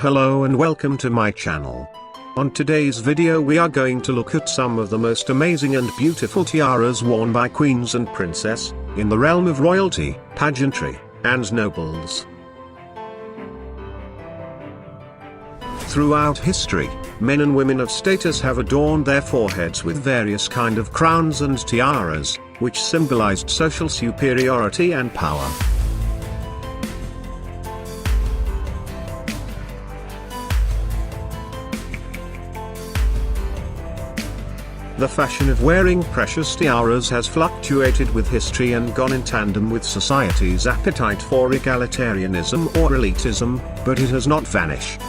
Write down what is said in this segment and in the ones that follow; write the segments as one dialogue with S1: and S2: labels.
S1: Hello and welcome to my channel. On today's video we are going to look at some of the most amazing and beautiful tiaras worn by queens and princess, in the realm of royalty, pageantry, and nobles. Throughout history, men and women of status have adorned their foreheads with various kind of crowns and tiaras, which symbolized social superiority and power. The fashion of wearing precious tiaras has fluctuated with history and gone in tandem with society's appetite for egalitarianism or elitism, but it has not vanished.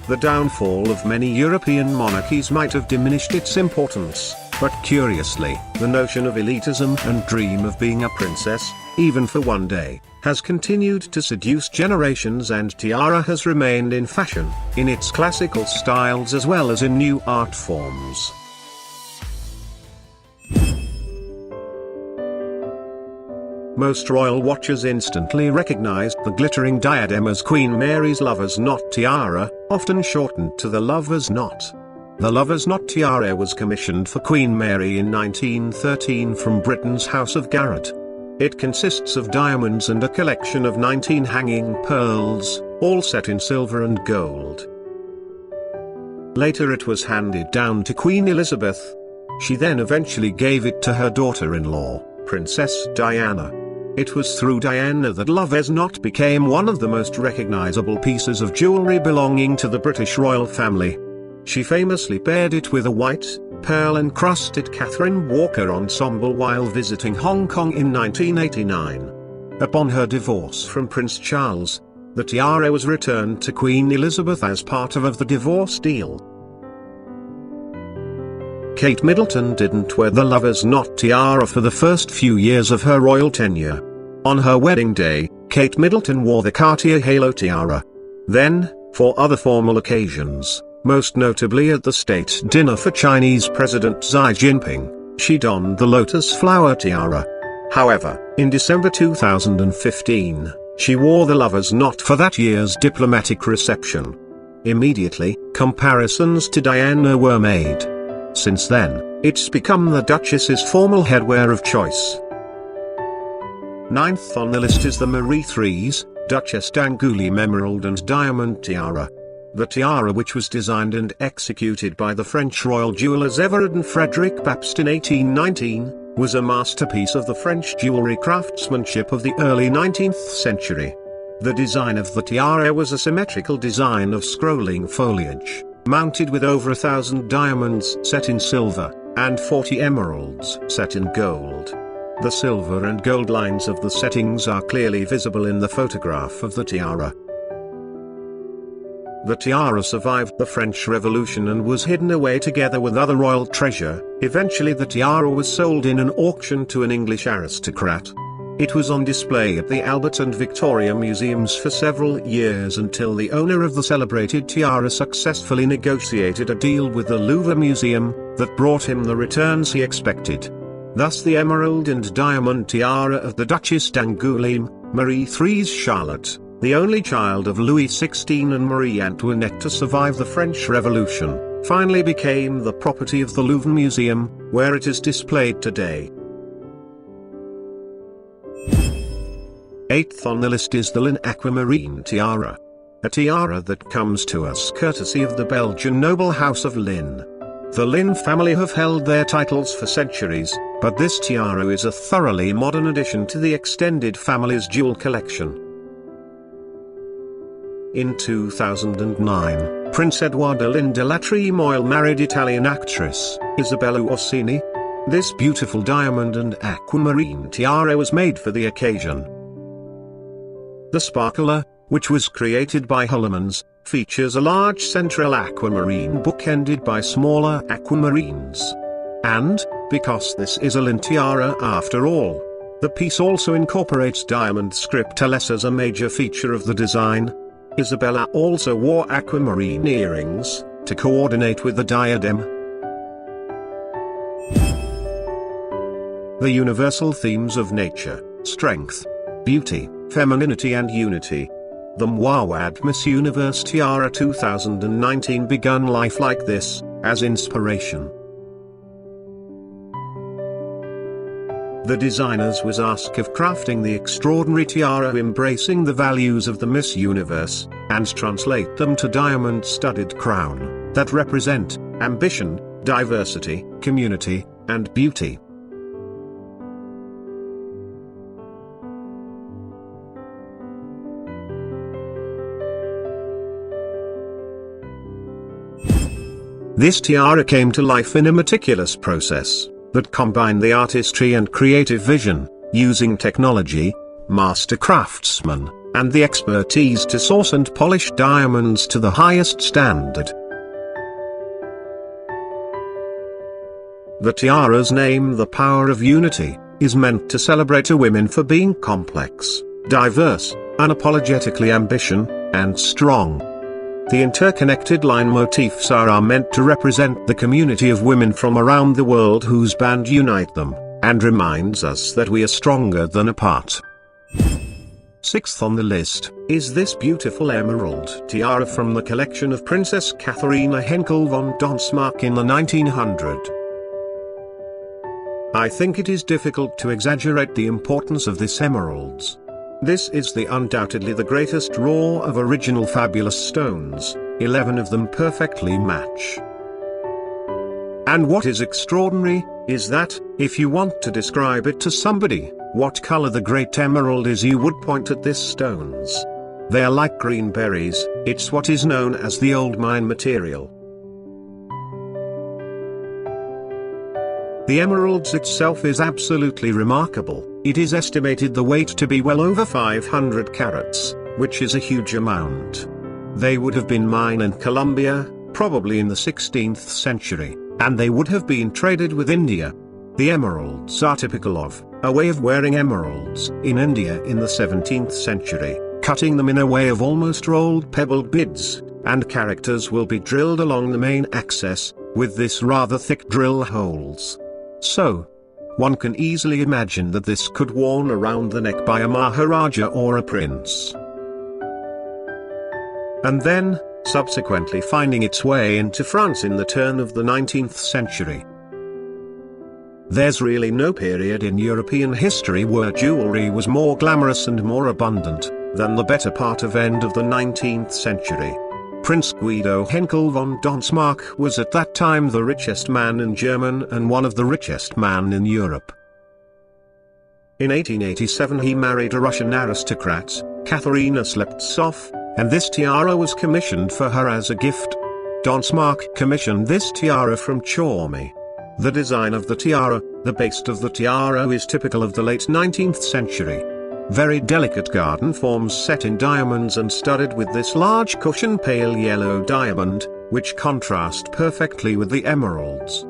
S1: The downfall of many European monarchies might have diminished its importance, but curiously, the notion of elitism and dream of being a princess, even for one day, has continued to seduce generations, and tiara has remained in fashion, in its classical styles as well as in new art forms. Most royal watchers instantly recognized the glittering diadem as Queen Mary's lover's knot tiara, often shortened to the lover's knot. The lover's knot tiara was commissioned for Queen Mary in 1913 from Britain's House of Garrett. It consists of diamonds and a collection of 19 hanging pearls, all set in silver and gold. Later it was handed down to Queen Elizabeth. She then eventually gave it to her daughter-in-law, Princess Diana. It was through Diana that lover's knot became one of the most recognizable pieces of jewelry belonging to the British royal family. She famously paired it with a white, pearl-encrusted Catherine Walker ensemble while visiting Hong Kong in 1989. Upon her divorce from Prince Charles, the tiara was returned to Queen Elizabeth as part of the divorce deal. Kate Middleton didn't wear the lover's knot tiara for the first few years of her royal tenure. On her wedding day, Kate Middleton wore the Cartier Halo tiara. Then, for other formal occasions, most notably at the state dinner for Chinese President Xi Jinping, she donned the lotus flower tiara. However, in December 2015, she wore the lover's knot for that year's diplomatic reception. Immediately, comparisons to Diana were made. Since then, it's become the Duchess's formal headwear of choice. Ninth on the list is the Marie Threes, Duchesse d'Angoulême Emerald and Diamond Tiara. The tiara, which was designed and executed by the French royal jewelers Everard and Frederic Bapst in 1819, was a masterpiece of the French jewelry craftsmanship of the early 19th century. The design of the tiara was a symmetrical design of scrolling foliage, mounted with over 1,000 diamonds set in silver, and 40 emeralds set in gold. The silver and gold lines of the settings are clearly visible in the photograph of the tiara. The tiara survived the French Revolution and was hidden away together with other royal treasure. Eventually the tiara was sold in an auction to an English aristocrat. It was on display at the Albert and Victoria Museums for several years until the owner of the celebrated tiara successfully negotiated a deal with the Louvre Museum that brought him the returns he expected. Thus the emerald and diamond tiara of the Duchesse d'Angoulême, Marie Threes Charlotte, the only child of Louis XVI and Marie Antoinette to survive the French Revolution, finally became the property of the Louvre Museum, where it is displayed today. Eighth on the list is the Lynn Aquamarine Tiara. A tiara that comes to us courtesy of the Belgian noble house of Lynn. The Lynn family have held their titles for centuries, but this tiara is a thoroughly modern addition to the extended family's jewel collection. In 2009, Prince Edoardo Lynn de la Tremoille married Italian actress Isabella Orsini. This beautiful diamond and aquamarine tiara was made for the occasion. The sparkler, which was created by Hollemans, features a large central aquamarine bookended by smaller aquamarines. And, because this is a Lynn tiara after all, the piece also incorporates diamond scriptures as a major feature of the design. Isabella also wore aquamarine earrings to coordinate with the diadem. The universal themes of nature, strength, beauty, femininity and unity. The Mawad Miss Universe Tiara 2019 begun life like this, as inspiration. The designers was asked of crafting the extraordinary tiara embracing the values of the Miss Universe, and translate them to diamond-studded crown, that represent ambition, diversity, community, and beauty. This tiara came to life in a meticulous process that combined the artistry and creative vision, using technology, master craftsmen, and the expertise to source and polish diamonds to the highest standard. The tiara's name, The Power of Unity, is meant to celebrate a woman for being complex, diverse, unapologetically ambitious, and strong. The interconnected line motifs are meant to represent the community of women from around the world whose band unite them, and reminds us that we are stronger than apart. Sixth on the list is this beautiful emerald tiara from the collection of Princess Katharina Henkel von Donsmarck in the 1900s. I think it is difficult to exaggerate the importance of this emeralds. This is undoubtedly the greatest raw of original fabulous stones, 11 of them perfectly match. And what is extraordinary, is that, if you want to describe it to somebody, what color the great emerald is, you would point at these stones. They are like green berries, it's what is known as the old mine material. The emeralds itself is absolutely remarkable. It is estimated the weight to be well over 500 carats, which is a huge amount. They would have been mined in Colombia, probably in the 16th century, and they would have been traded with India. The emeralds are typical of a way of wearing emeralds in India in the 17th century, cutting them in a way of almost rolled pebbled beads, and characters will be drilled along the main axis, with this rather thick drill holes. So, one can easily imagine that this could worn around the neck by a Maharaja or a prince. And then, subsequently finding its way into France in the turn of the 19th century. There's really no period in European history where jewelry was more glamorous and more abundant than the better part of end of the 19th century. Prince Guido Henkel von Donsmarck was at that time the richest man in Germany and one of the richest men in Europe. In 1887 he married a Russian aristocrat, Katharina Sleptsov, and this tiara was commissioned for her as a gift. Donsmarck commissioned this tiara from Chaumy. The design of the tiara, the base of the tiara is typical of the late 19th century. Very delicate garden forms set in diamonds and studded with this large cushion pale yellow diamond, which contrast perfectly with the emeralds.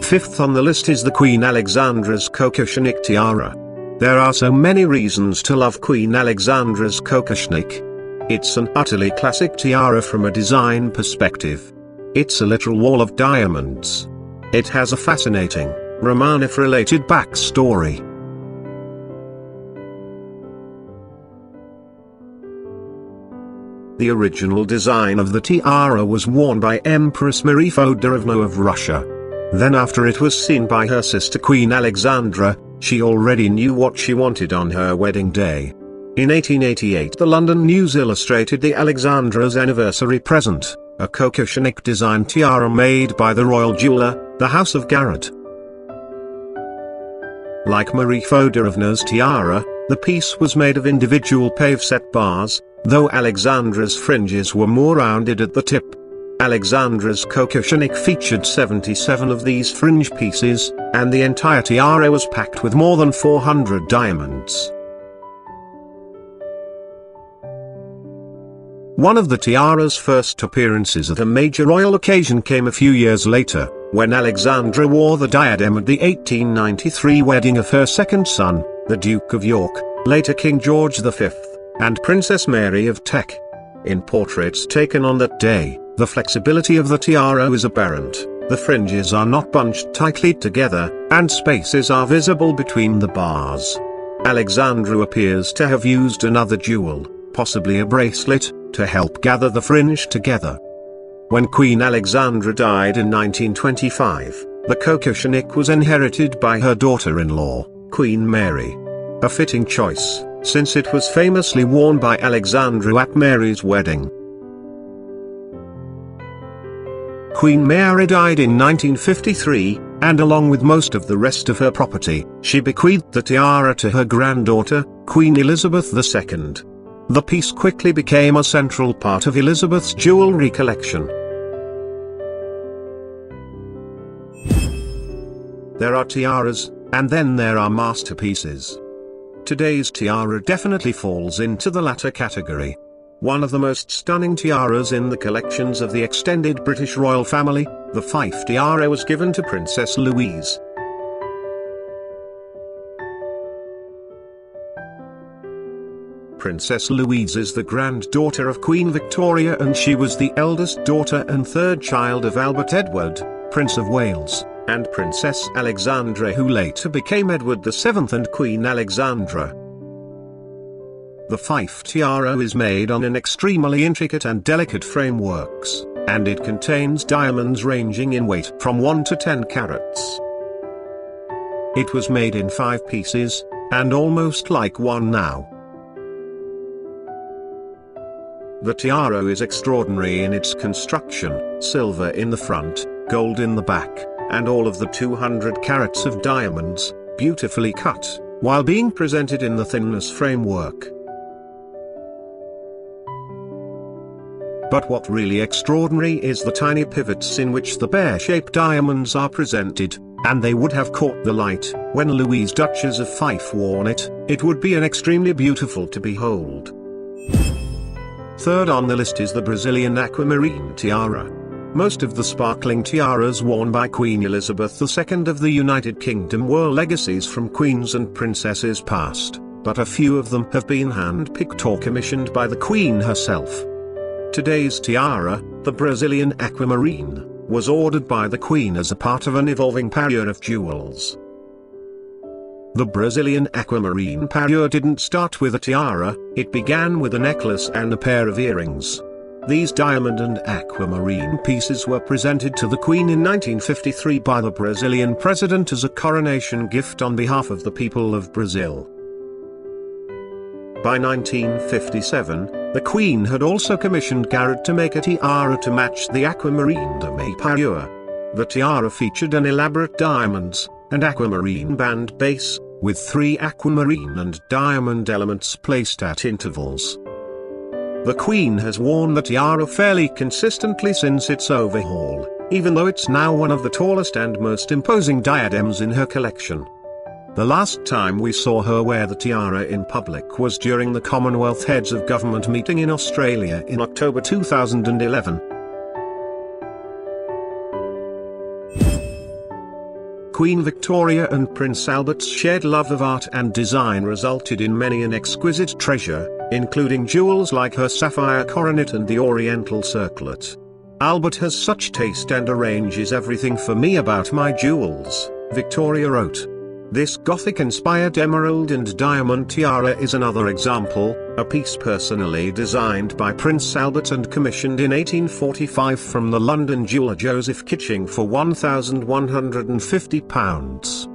S1: Fifth on the list is the Queen Alexandra's Kokoshnik tiara. There are so many reasons to love Queen Alexandra's Kokoshnik. It's an utterly classic tiara from a design perspective. It's a literal wall of diamonds. It has a fascinating Romanov-related backstory. The original design of the tiara was worn by Empress Marie Feodorovna of Russia. Then after it was seen by her sister Queen Alexandra, she already knew what she wanted on her wedding day. In 1888 the London News illustrated the Alexandra's anniversary present, a Kokoshnik design tiara made by the royal jeweler, the House of Garrett. Like Marie Feodorovna's tiara, the piece was made of individual pave-set bars, though Alexandra's fringes were more rounded at the tip. Alexandra's Kokoshnik featured 77 of these fringe pieces, and the entire tiara was packed with more than 400 diamonds. One of the tiara's first appearances at a major royal occasion came a few years later, when Alexandra wore the diadem at the 1893 wedding of her second son, the Duke of York, later King George V, and Princess Mary of Teck. In portraits taken on that day, the flexibility of the tiara is apparent, the fringes are not bunched tightly together, and spaces are visible between the bars. Alexandra appears to have used another jewel, possibly a bracelet, to help gather the fringe together. When Queen Alexandra died in 1925, the Kokoshnik was inherited by her daughter-in-law, Queen Mary. A fitting choice, since it was famously worn by Alexandra at Mary's wedding. Queen Mary died in 1953, and along with most of the rest of her property, she bequeathed the tiara to her granddaughter, Queen Elizabeth II. The piece quickly became a central part of Elizabeth's jewelry collection. There are tiaras, and then there are masterpieces. Today's tiara definitely falls into the latter category. One of the most stunning tiaras in the collections of the extended British royal family, the Fife tiara, was given to Princess Louise. Princess Louise is the granddaughter of Queen Victoria, and she was the eldest daughter and third child of Albert Edward, Prince of Wales, and Princess Alexandra, who later became Edward VII and Queen Alexandra. The Fife tiara is made on an extremely intricate and delicate frameworks, and it contains diamonds ranging in weight from 1 to 10 carats. It was made in 5 pieces, and almost like one now. The tiara is extraordinary in its construction: silver in the front, gold in the back, and all of the 200 carats of diamonds, beautifully cut, while being presented in the thinness framework. But what really extraordinary is the tiny pivots in which the pear-shaped diamonds are presented, and they would have caught the light. When Louise, Duchess of Fife, worn it, it would be an extremely beautiful to behold. Third on the list is the Brazilian aquamarine tiara. Most of the sparkling tiaras worn by Queen Elizabeth II of the United Kingdom were legacies from queens and princesses past, but a few of them have been hand-picked or commissioned by the Queen herself. Today's tiara, the Brazilian aquamarine, was ordered by the Queen as a part of an evolving parure of jewels. The Brazilian aquamarine parure didn't start with a tiara, it began with a necklace and a pair of earrings. These diamond and aquamarine pieces were presented to the Queen in 1953 by the Brazilian president as a coronation gift on behalf of the people of Brazil. By 1957, the Queen had also commissioned Garrett to make a tiara to match the aquamarine dame parure. The tiara featured an elaborate diamonds and aquamarine band base, with 3 aquamarine and diamond elements placed at intervals. The Queen has worn the tiara fairly consistently since its overhaul, even though it's now one of the tallest and most imposing diadems in her collection. The last time we saw her wear the tiara in public was during the Commonwealth Heads of Government meeting in Australia in October 2011. Queen Victoria and Prince Albert's shared love of art and design resulted in many an exquisite treasure, including jewels like her sapphire coronet and the Oriental circlet. "Albert has such taste and arranges everything for me about my jewels," Victoria wrote. This Gothic-inspired emerald and diamond tiara is another example, a piece personally designed by Prince Albert and commissioned in 1845 from the London jeweller Joseph Kitching for £1,150.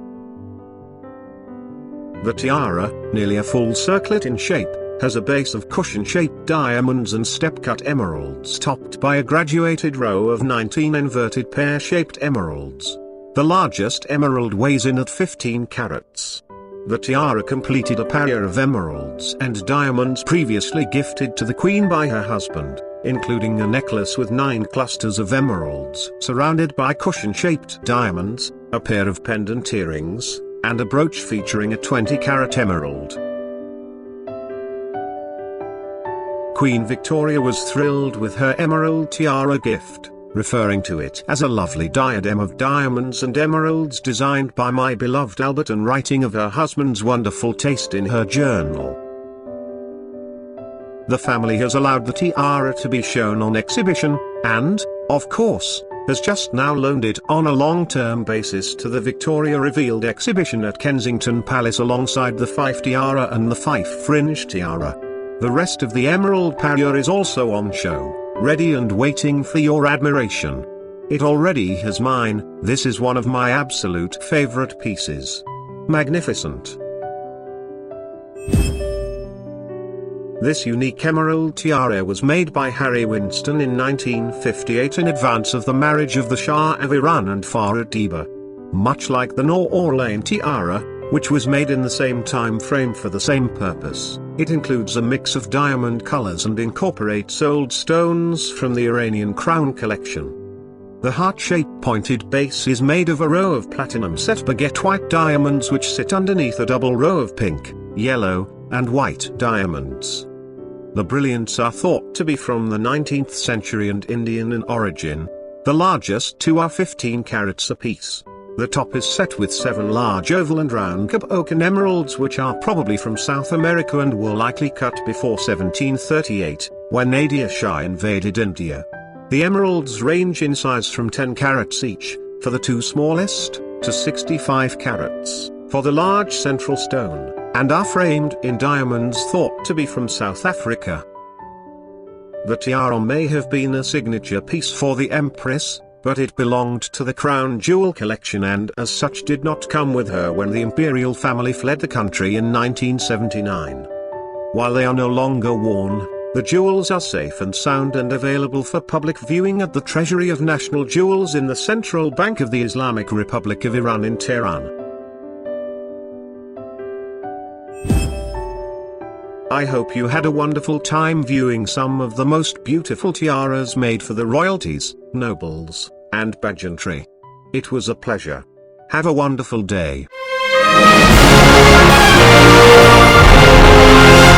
S1: The tiara, nearly a full circlet in shape, has a base of cushion-shaped diamonds and step-cut emeralds topped by a graduated row of 19 inverted pear-shaped emeralds. The largest emerald weighs in at 15 carats. The tiara completed a parure of emeralds and diamonds previously gifted to the Queen by her husband, including a necklace with 9 clusters of emeralds surrounded by cushion-shaped diamonds, a pair of pendant earrings, and a brooch featuring a 20-carat emerald. Queen Victoria was thrilled with her emerald tiara gift, referring to it as a lovely diadem of diamonds and emeralds designed by my beloved Albert, and writing of her husband's wonderful taste in her journal. The family has allowed the tiara to be shown on exhibition, and, of course, has just now loaned it on a long-term basis to the Victoria Revealed exhibition at Kensington Palace alongside the Fife Tiara and the Fife Fringe Tiara. The rest of the emerald parure is also on show, ready and waiting for your admiration. It already has mine. This is one of my absolute favorite pieces. Magnificent. This unique emerald tiara was made by Harry Winston in 1958 in advance of the marriage of the Shah of Iran and Farah Diba. Much like the Nur Orlean tiara, which was made in the same time frame for the same purpose, it includes a mix of diamond colors and incorporates old stones from the Iranian crown collection. The heart-shaped pointed base is made of a row of platinum set baguette white diamonds which sit underneath a double row of pink, yellow, and white diamonds. The brilliants are thought to be from the 19th century and Indian in origin. The largest two are 15 carats apiece. The top is set with 7 large oval and round Cape emeralds which are probably from South America and were likely cut before 1738, when Nadir Shah invaded India. The emeralds range in size from 10 carats each, for the two smallest, to 65 carats, for the large central stone, and are framed in diamonds thought to be from South Africa. The tiara may have been a signature piece for the Empress, but it belonged to the crown jewel collection and as such did not come with her when the imperial family fled the country in 1979. While they are no longer worn, the jewels are safe and sound and available for public viewing at the Treasury of National Jewels in the Central Bank of the Islamic Republic of Iran in Tehran. I hope you had a wonderful time viewing some of the most beautiful tiaras made for the royalties, nobles, and pageantry. It was a pleasure. Have a wonderful day.